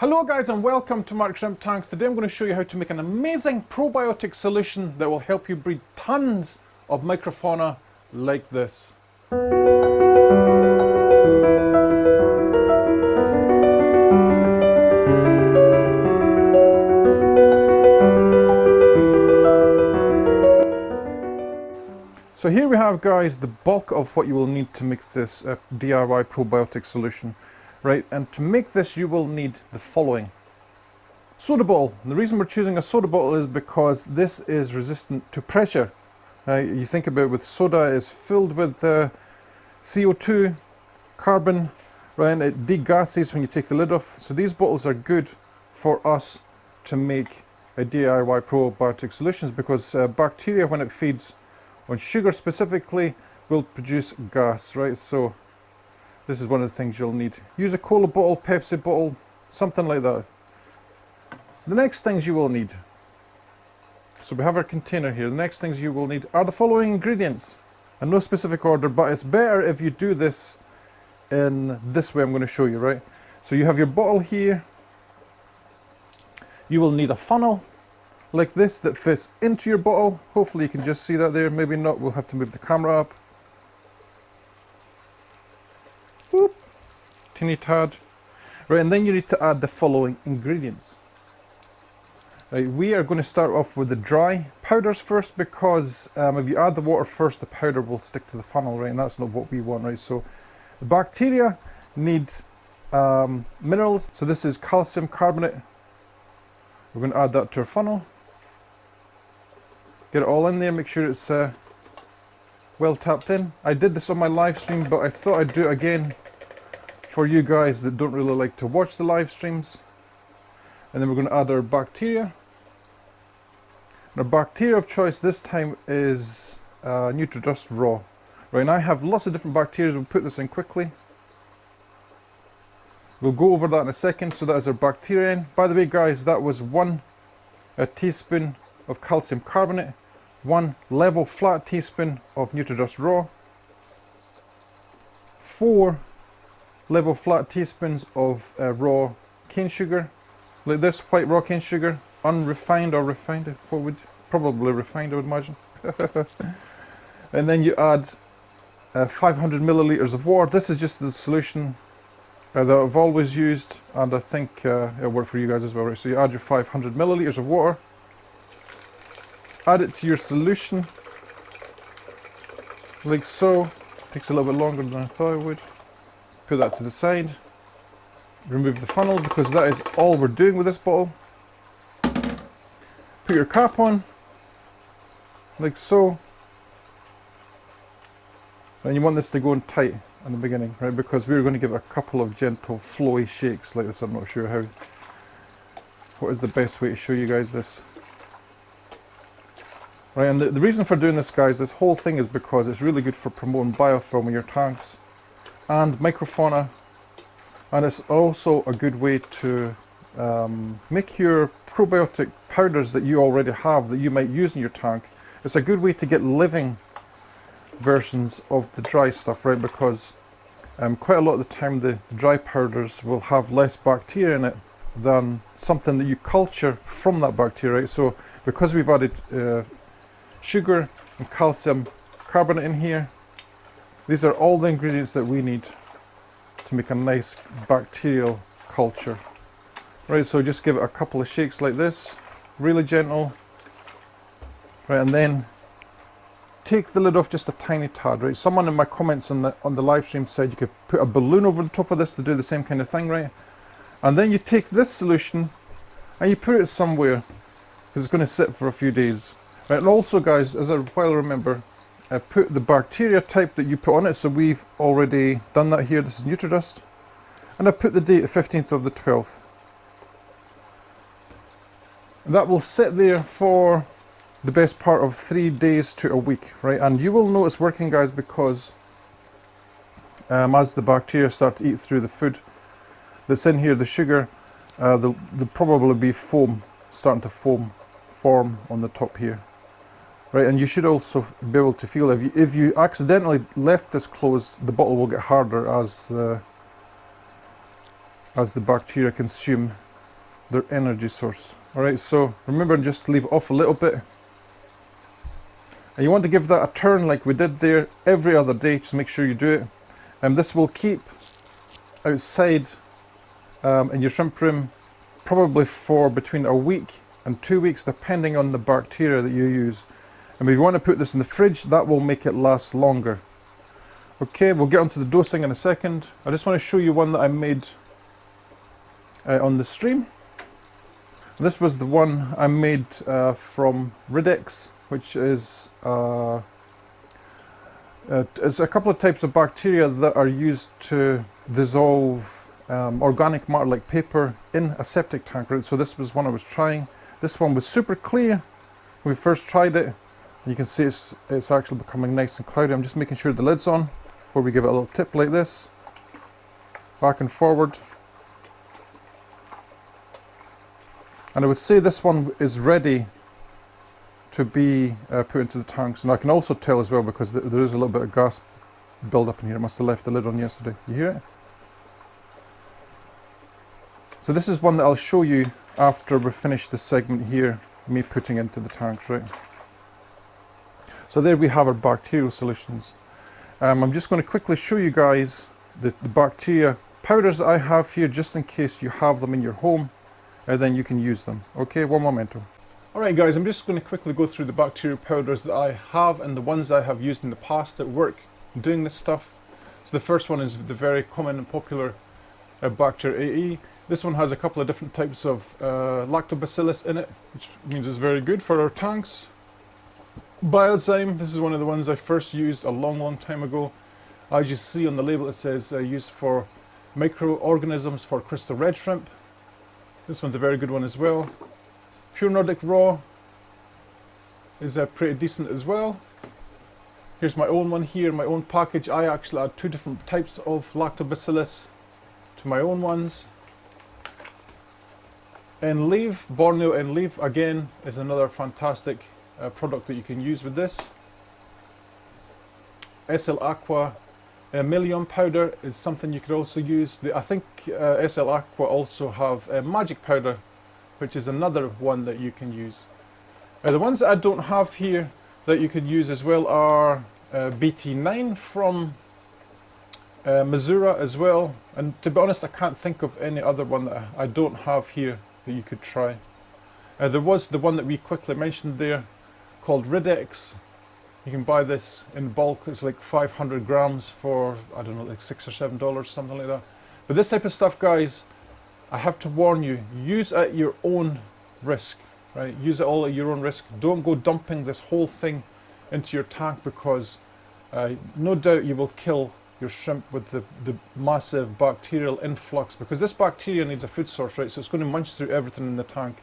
Hello guys and welcome to Mark's Shrimp Tanks. Today I'm going to show you how to make an amazing probiotic solution that will help you breed tons of microfauna like this. So here we have, guys, the bulk of what you will need to make this DIY probiotic solution. Right, and to make this you will need the following. Soda bottle. And the reason we're choosing a soda bottle is because this is resistant to pressure. You think about it, with soda is filled with CO2, carbon, right, and it degasses when you take the lid off. So these bottles are good for us to make a DIY probiotic solutions because bacteria, when it feeds on sugar specifically, will produce gas, right? So this is one of the things you'll need. Use a cola bottle, Pepsi bottle, something like that. The next things you will need. So we have our container here. The next things you will need are the following ingredients. In no specific order, but it's better if you do this in this way I'm going to show you, right? So you have your bottle here. You will need a funnel like this that fits into your bottle. Hopefully you can just see that there. Maybe not, we'll have to move the camera up. Whoop, teeny tad. Right, and then you need to add the following ingredients. Right, we are going to start off with the dry powders first because if you add the water first, the powder will stick to the funnel, right? And that's not what we want, right? So the bacteria need minerals. So this is calcium carbonate. We're going to add that to our funnel. Get it all in there. Make sure it's well tapped in. I did this on my live stream, but I thought I'd do it again for you guys that don't really like to watch the live streams. And then we're going to add our bacteria. Our bacteria of choice this time is NutriDust Raw. Right, and I have lots of different bacteria. We'll put this in quickly. We'll go over that in a second. So that is our bacteria in. By the way, guys, that was 1 teaspoon of calcium carbonate, 1 level flat teaspoon of NutriDust Raw, 4 level flat teaspoons of raw cane sugar, like this, white raw cane sugar, unrefined or refined, what would, probably refined I would imagine. And then you add 500 milliliters of water. This is just the solution that I've always used, and I think it'll work for you guys as well, right? So you add your 500 milliliters of water, add it to your solution, like so. Takes a little bit longer than I thought it would. Put that to the side. Remove the funnel because that is all we're doing with this bottle. Put your cap on, like so. And you want this to go in tight in the beginning, right? Because we're going to give it a couple of gentle flowy shakes like this. I'm not sure how. What is the best way to show you guys this? Right, and the reason for doing this, guys, this whole thing is because it's really good for promoting biofilm in your tanks and microfauna, and it's also a good way to make your probiotic powders that you already have that you might use in your tank. It's a good way to get living versions of the dry stuff, right? Because quite a lot of the time the dry powders will have less bacteria in it than something that you culture from that bacteria, right? So because we've added sugar and calcium carbonate in here, these are all the ingredients that we need to make a nice bacterial culture. Right, so just give it a couple of shakes like this, really gentle. Right, and then take the lid off just a tiny tad, right? Someone in my comments on the live stream said you could put a balloon over the top of this to do the same kind of thing, right? And then you take this solution and you put it somewhere because it's going to sit for a few days. Right, and also, guys, as I well remember, put the bacteria type that you put on it. So we've already done that here. This is NutriDust. And I put the date, the 15th of the 12th. And that will sit there for the best part of 3 days to a week, right? And you will know it's working, guys, because as the bacteria start to eat through the food that's in here, the sugar, there'll probably be foam, starting to form on the top here. Right, and you should also be able to feel if you accidentally left this closed, the bottle will get harder as the bacteria consume their energy source. Alright, so remember, just leave it off a little bit. And you want to give that a turn like we did there every other day. Just make sure you do it. And this will keep outside in your shrimp room probably for between a week and 2 weeks, depending on the bacteria that you use. And if you want to put this in the fridge, that will make it last longer. Okay, we'll get onto the dosing in a second. I just want to show you one that I made on the stream. This was the one I made from Ridex, which is it's a couple of types of bacteria that are used to dissolve organic matter like paper in a septic tank. Right? So this was one I was trying. This one was super clear when we first tried it. You can see it's actually becoming nice and cloudy. I'm just making sure the lid's on before we give it a little tip like this, back and forward. And I would say this one is ready to be put into the tanks. And I can also tell as well, because there is a little bit of gas build up in here. I must have left the lid on yesterday. You hear it? So this is one that I'll show you after we finish this segment here, me putting into the tanks, right? So there we have our bacterial solutions. I'm just going to quickly show you guys the bacteria powders that I have here, just in case you have them in your home, and then you can use them. Okay, one momento. Alright guys, I'm just going to quickly go through the bacterial powders that I have and the ones I have used in the past that work doing this stuff. So the first one is the very common and popular Bacter AE. This one has a couple of different types of lactobacillus in it, which means it's very good for our tanks. Biozyme, this is one of the ones I first used a long time ago. As you see on the label, it says used for microorganisms for crystal red shrimp. This one's a very good one as well. Pure Nordic Raw is pretty decent as well. Here's my own one here, my own package. I actually add 2 different types of lactobacillus to my own ones. Enleave, Borneo Enleave, again, is another fantastic product that you can use with this. SL Aqua Million powder is something you could also use. I think SL Aqua also have magic powder, which is another one that you can use. The ones that I don't have here that you could use as well are BT9 from Missouri as well. And to be honest, I can't think of any other one that I don't have here that you could try. There was the one that we quickly mentioned there called Ridex. You can buy this in bulk. It's like 500 grams for, I don't know, like $6 or $7, something like that. But this type of stuff, guys, I have to warn you, use at your own risk, right? Use it all at your own risk. Don't go dumping this whole thing into your tank, because no doubt you will kill your shrimp with the massive bacterial influx, because this bacteria needs a food source, right? So it's going to munch through everything in the tank.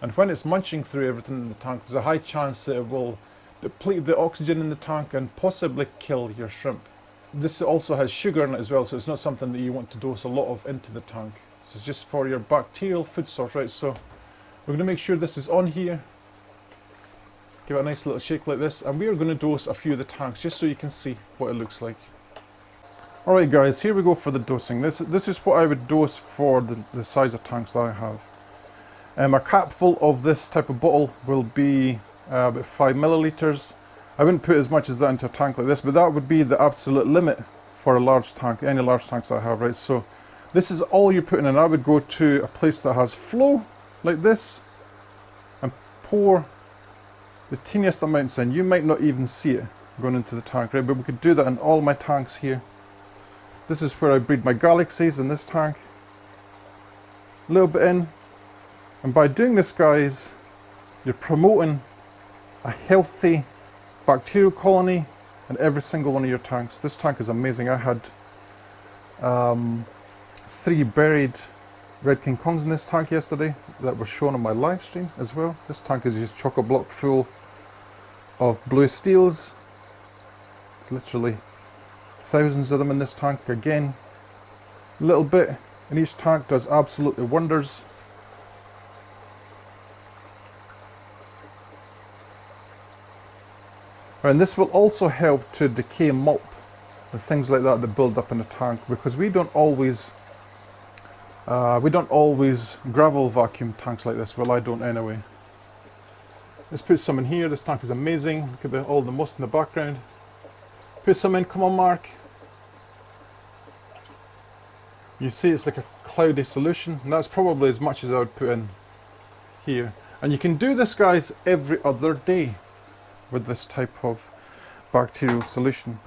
And when it's munching through everything in the tank, there's a high chance that it will deplete the oxygen in the tank and possibly kill your shrimp. This also has sugar in it as well, so it's not something that you want to dose a lot of into the tank. So it's just for your bacterial food source, right? So we're going to make sure this is on here. Give it a nice little shake like this, and we are going to dose a few of the tanks just so you can see what it looks like. Alright guys, here we go for the dosing. This is what I would dose for the size of tanks that I have. A capful of this type of bottle will be about 5 milliliters. I wouldn't put as much as that into a tank like this, but that would be the absolute limit for a large tank, any large tanks I have, right? So this is all you're putting in. I would go to a place that has flow like this and pour the teeniest amounts in. You might not even see it going into the tank, right? But we could do that in all my tanks here. This is where I breed my galaxies, in this tank. A little bit in. And by doing this, guys, you're promoting a healthy bacterial colony in every single one of your tanks. This tank is amazing. I had 3 buried Red King Kongs in this tank yesterday that were shown on my live stream as well. This tank is just chock-a-block full of blue steels. It's literally thousands of them in this tank. Again, a little bit in each tank does absolutely wonders. And this will also help to decay mulch and things like that that build up in the tank, because we don't always We don't always gravel vacuum tanks like this. Well, I don't anyway. Let's put some in here. This tank is amazing. Look at all the moss in the background. Put some in. Come on, Mark. You see it's like a cloudy solution, and that's probably as much as I would put in here. And you can do this, guys, every other day with this type of bacterial solution.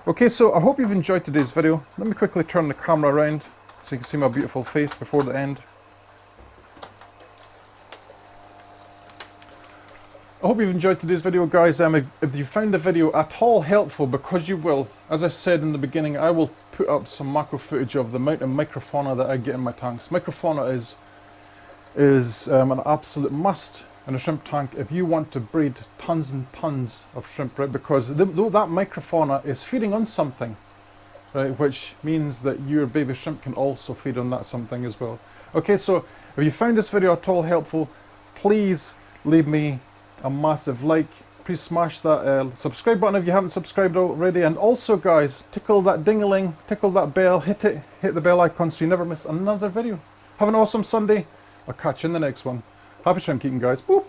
Okay, so I hope you've enjoyed today's video. Let me quickly turn the camera around so you can see my beautiful face before the end. I hope you've enjoyed today's video, guys. If you found the video at all helpful, because you will, as I said in the beginning, I will put up some macro footage of the amount of microfauna that I get in my tanks. Microfauna is an absolute must in a shrimp tank if you want to breed tons and tons of shrimp, right? Because that microfauna is feeding on something, right? Which means that your baby shrimp can also feed on that something as well. Okay, so if you found this video at all helpful, please leave me a massive like. Please smash that subscribe button if you haven't subscribed already, and also, guys, tickle that ding-a-ling, tickle that bell, hit the bell icon so you never miss another video. Have an awesome Sunday. I'll catch you in the next one. Happy shrimp eating, guys. Boop.